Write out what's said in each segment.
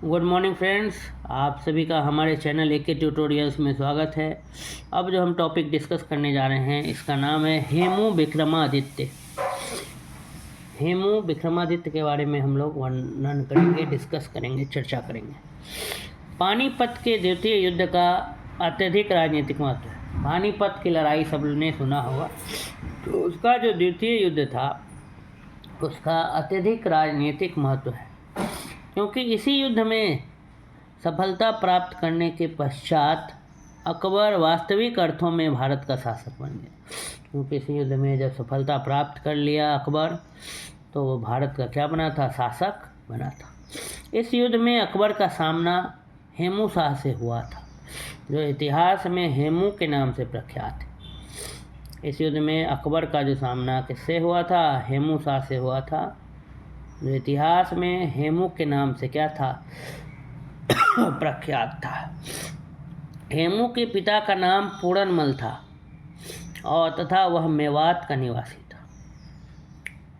Good morning friends, आप सभी का हमारे चैनल एके ट्यूटोरियल्स में स्वागत है। अब जो हम टॉपिक डिस्कस करने जा रहे हैं इसका नाम है हेमू विक्रमादित्य। हेमू विक्रमादित्य के बारे में हम लोग वर्णन करेंगे, डिस्कस करेंगे, चर्चा करेंगे। पानीपत के द्वितीय युद्ध का अत्यधिक राजनीतिक महत्व है। पानीपत की लड़ाई सबने सुना होगा, तो उसका जो द्वितीय युद्ध था उसका अत्यधिक राजनीतिक महत्व है, क्योंकि इसी युद्ध में सफलता प्राप्त करने के पश्चात अकबर वास्तविक अर्थों में भारत का शासक बन गया। क्योंकि इसी युद्ध में जब सफलता प्राप्त कर लिया अकबर, तो वो भारत का क्या बना था? शासक बना था। इस युद्ध में अकबर का सामना हेमू शाह से हुआ था, जो इतिहास में हेमू के नाम से प्रख्यात है। इस युद्ध में अकबर का जो सामना किससे हुआ था? हेमू शाह से हुआ था, जो इतिहास में हेमू के नाम से क्या था? प्रख्यात था। हेमू के पिता का नाम पूरनमल था और तथा वह मेवात का निवासी था।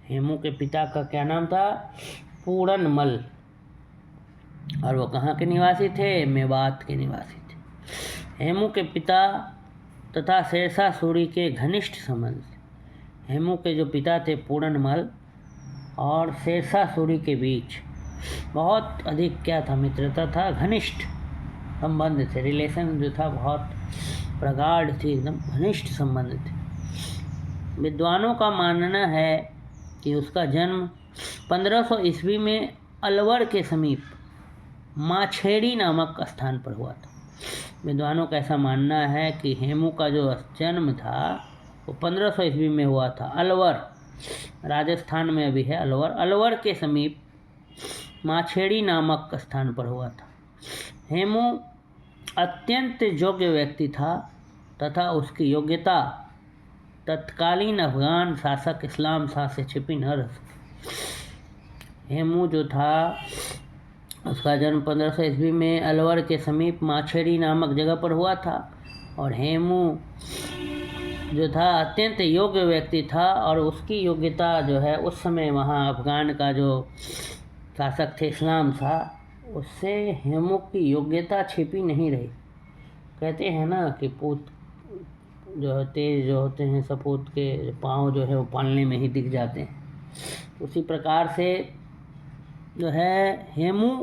हेमू के पिता का क्या नाम था? पूरनमल, और वो कहाँ के निवासी थे? मेवात के निवासी थे। हेमू के पिता तथा शेरशाह सूरी के घनिष्ठ संबंध। हेमू के जो पिता थे पूरनमल और शेरशाह सूरी के बीच बहुत अधिक क्या था? मित्रता था, घनिष्ठ संबंध थे। रिलेशन जो था बहुत प्रगाढ़ थी, एकदम घनिष्ठ संबंध थे। विद्वानों का मानना है कि उसका जन्म 1500 ईस्वी में अलवर के समीप माछेड़ी नामक स्थान पर हुआ था। विद्वानों का ऐसा मानना है कि हेमू का जो जन्म था वो 1500 ईस्वी में हुआ था। अलवर राजस्थान में अभी है, अलवर के समीप माछेड़ी नामक स्थान पर हुआ था। हेमू अत्यंत योग्य व्यक्ति था तथा उसकी योग्यता तत्कालीन अफगान शासक इस्लाम शाह से छिपी न रह सकी। हेमू जो था उसका जन्म 1500 ईस्वी में अलवर के समीप माछेड़ी नामक जगह पर हुआ था, और हेमू जो था अत्यंत योग्य व्यक्ति था, और उसकी योग्यता जो है उस समय वहाँ अफगान का जो शासक थे इस्लाम शाह, उससे हेमू की योग्यता छिपी नहीं रही। कहते हैं ना कि पूत जो है तेज जो होते हैं, सपूत के पाँव जो है वो पालने में ही दिख जाते हैं। उसी प्रकार से जो है हेमू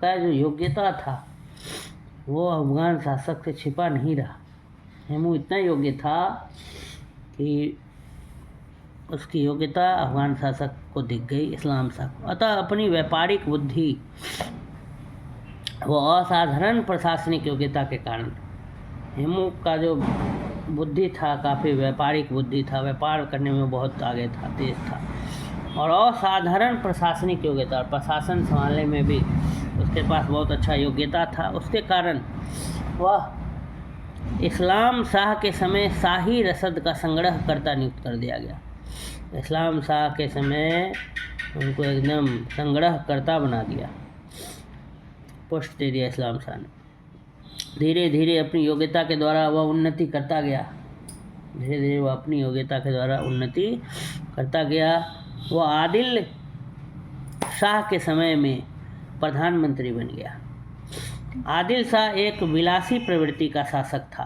का जो योग्यता था वो अफगान शासक से छिपा नहीं रहा। हेमू इतना योग्य था कि उसकी योग्यता अफगान शासक को दिख गई, इस्लाम शाह को। अतः अपनी व्यापारिक बुद्धि व असाधारण प्रशासनिक योग्यता के कारण हेमू का जो बुद्धि था काफ़ी व्यापारिक बुद्धि था, व्यापार करने में बहुत आगे था, तेज था, और असाधारण प्रशासनिक योग्यता, प्रशासन संभालने में भी उसके पास बहुत अच्छा योग्यता था। उसके कारण वह इस्लाम शाह के समय शाही रसद का संग्रह करता नियुक्त कर दिया गया। इस्लाम शाह के समय उनको एकदम संग्रह करता बना दिया, पोस्ट दे दिया इस्लाम शाह ने। धीरे धीरे अपनी योग्यता के द्वारा वह उन्नति करता गया। धीरे धीरे वह अपनी योग्यता के द्वारा उन्नति करता गया। वह आदिल शाह के समय में प्रधानमंत्री बन गया। आदिल शाह एक विलासी प्रवृत्ति का शासक था,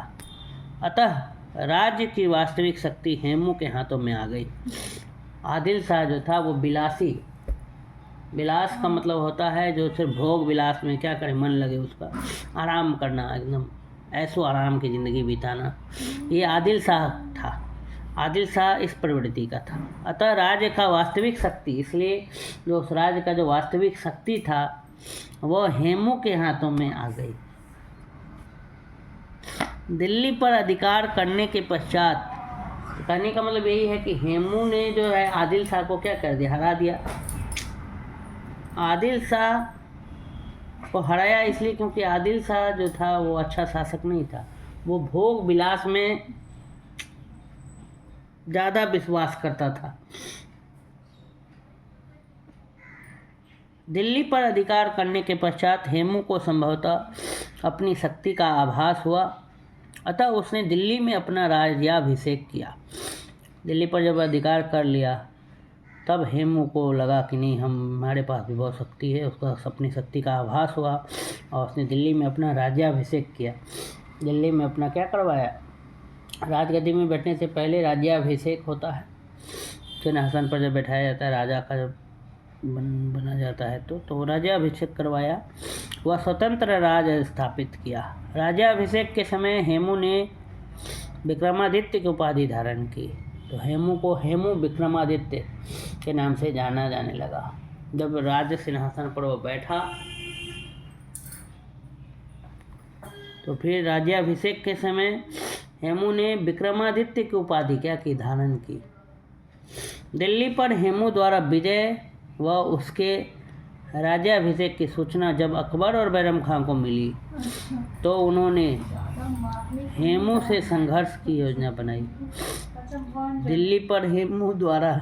अतः राज्य की वास्तविक शक्ति हेमू के हाथों में आ गई। आदिल शाह जो था वो विलासी, विलास का मतलब होता है जो सिर्फ भोग विलास में क्या करे, मन लगे उसका, आराम करना, एकदम ऐसो आराम की ज़िंदगी बिताना, ये आदिल शाह था। आदिल शाह इस प्रवृत्ति का था। अतः राज्य का वास्तविक शक्ति, इसलिए जो उस राज्य का जो वास्तविक शक्ति था वह हेमू के हाथों में आ गई। दिल्ली पर अधिकार करने के पश्चात, कहने का मतलब यही है कि हेमू ने जो है आदिल शाह को क्या कर दिया? हरा दिया। आदिल शाह को हराया इसलिए क्योंकि आदिल शाह जो था वो अच्छा शासक नहीं था। वो भोग विलास में ज़्यादा विश्वास करता था। दिल्ली पर अधिकार करने के पश्चात हेमू को संभवतः अपनी शक्ति का आभास हुआ, अतः उसने दिल्ली में अपना राज्याभिषेक किया। दिल्ली पर जब अधिकार कर लिया तब हेमू को लगा कि नहीं, हमारे पास भी बहुत शक्ति है। उसका अपनी शक्ति का आभास हुआ और उसने दिल्ली में अपना राज्याभिषेक किया। दिल्ली में अपना क्या करवाया, राजगद्दी में बैठने से पहले राज्याभिषेक होता है। सिंहासन पर जब बैठाया जाता है, राजा का जब बना जाता है तो राज्याभिषेक करवाया। वह स्वतंत्र राज स्थापित किया। राज्याभिषेक के समय हेमू ने विक्रमादित्य की उपाधि धारण की। तो हेमू को हेमू विक्रमादित्य के नाम से जाना जाने लगा। जब राज सिंहासन पर वो बैठा तो फिर राज्याभिषेक के समय हेमू ने विक्रमादित्य की उपाधि क्या की, धारण की। दिल्ली पर हेमू द्वारा विजय व उसके राज्याभिषेक की सूचना जब अकबर और बैरम खां को मिली तो उन्होंने हेमू से संघर्ष की योजना बनाई। दिल्ली पर हेमू द्वारा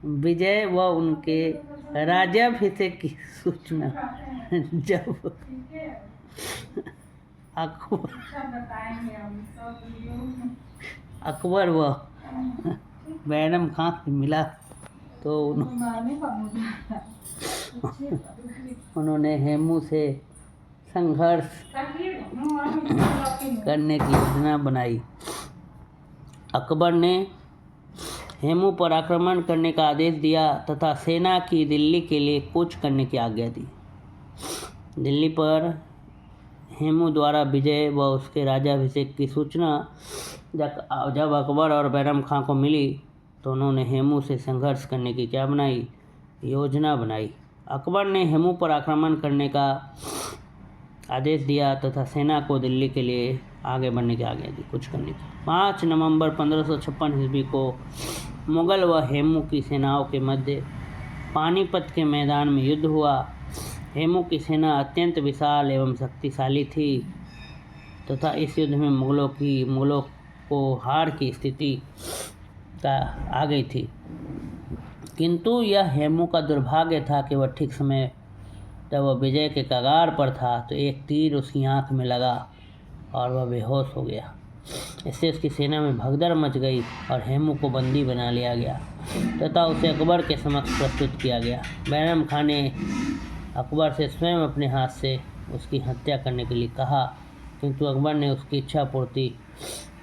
विजय व उनके राज्याभिषेक की सूचना जब अकबर व बैरम खां से मिला तो उन्होंने हेमू से संघर्ष करने की योजना बनाई। अकबर ने हेमू पर आक्रमण करने का आदेश दिया तथा सेना की दिल्ली के लिए कूच करने की आज्ञा दी। दिल्ली पर हेमू द्वारा विजय व उसके राज्याभिषेक की सूचना जब अकबर और बैरम खां को मिली तो उन्होंने हेमू से संघर्ष करने की क्या बनाई, योजना बनाई। अकबर ने हेमू पर आक्रमण करने का आदेश दिया तथा सेना को दिल्ली के लिए आगे बढ़ने की आज्ञा दी, कुछ करने की। 5 नवंबर 1556 ईस्वी को मुगल व हेमू की सेनाओं के मध्य पानीपत के मैदान में युद्ध हुआ। हेमू की सेना अत्यंत विशाल एवं शक्तिशाली थी तथा इस युद्ध में मुगलों को हार की स्थिति आ गई थी। किंतु यह हेमू का दुर्भाग्य था कि वह ठीक समय जब वह विजय के कगार पर था तो एक तीर उसकी आंख में लगा और वह बेहोश हो गया। इससे उसकी सेना में भगदड़ मच गई और हेमू को बंदी बना लिया गया तथा उसे अकबर के समक्ष प्रस्तुत किया गया। बैरम खान ने अकबर से स्वयं अपने हाथ से उसकी हत्या करने के लिए कहा, किंतु अकबर ने उसकी इच्छा पूर्ति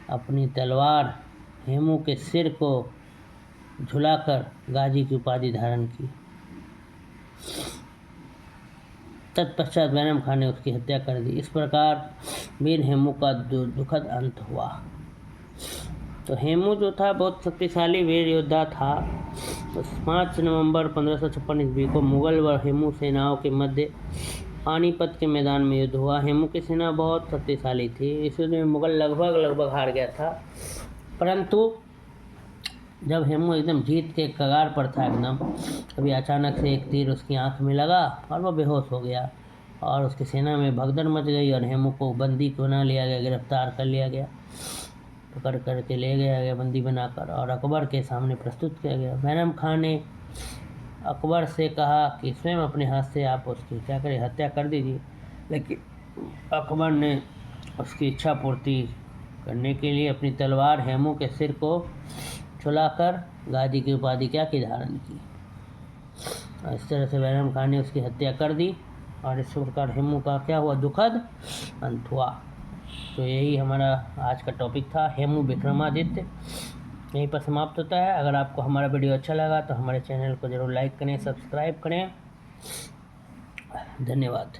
अपनी तलवार हेमू के सिर को झुलाकर गाजी की उपाधि धारण की। तत्पश्चात बैरम खान ने उसकी हत्या कर दी। इस प्रकार वीर हेमू का दुखद अंत हुआ। तो हेमू जो था बहुत शक्तिशाली वीर योद्धा था। तो 5 नवंबर 1556 ईस्वी को मुगल व हेमू सेनाओं के मध्य पानीपत के मैदान में युद्ध हुआ। हेमू की सेना बहुत शक्तिशाली थी। इस युद्ध में मुगल लगभग हार गया था, परंतु जब हेमू एकदम जीत के कगार पर था एकदम, तभी अचानक से एक तीर उसकी आंख में लगा और वह बेहोश हो गया और उसकी सेना में भगदड़ मच गई और हेमू को बंदी बना लिया गया, गिरफ्तार कर लिया गया, पकड़ करके ले गया गया बंदी बनाकर और अकबर के सामने प्रस्तुत किया गया। बैरम खान ने अकबर से कहा कि स्वयं अपने हाथ से आप उसकी क्या करें, हत्या कर दीजिए, लेकिन अकबर ने उसकी इच्छा पूर्ति करने के लिए अपनी तलवार हेमू के सिर को छुलाकर गाजी की उपाधि क्या की, धारण की। इस तरह से बैरम खान ने उसकी हत्या कर दी और इस प्रकार हेमू का क्या हुआ, दुखद अंत हुआ। तो यही हमारा आज का टॉपिक था, हेमू विक्रमादित्य। यहीं पर समाप्त होता है। अगर आपको हमारा वीडियो अच्छा लगा तो हमारे चैनल को ज़रूर लाइक करें, सब्सक्राइब करें। धन्यवाद।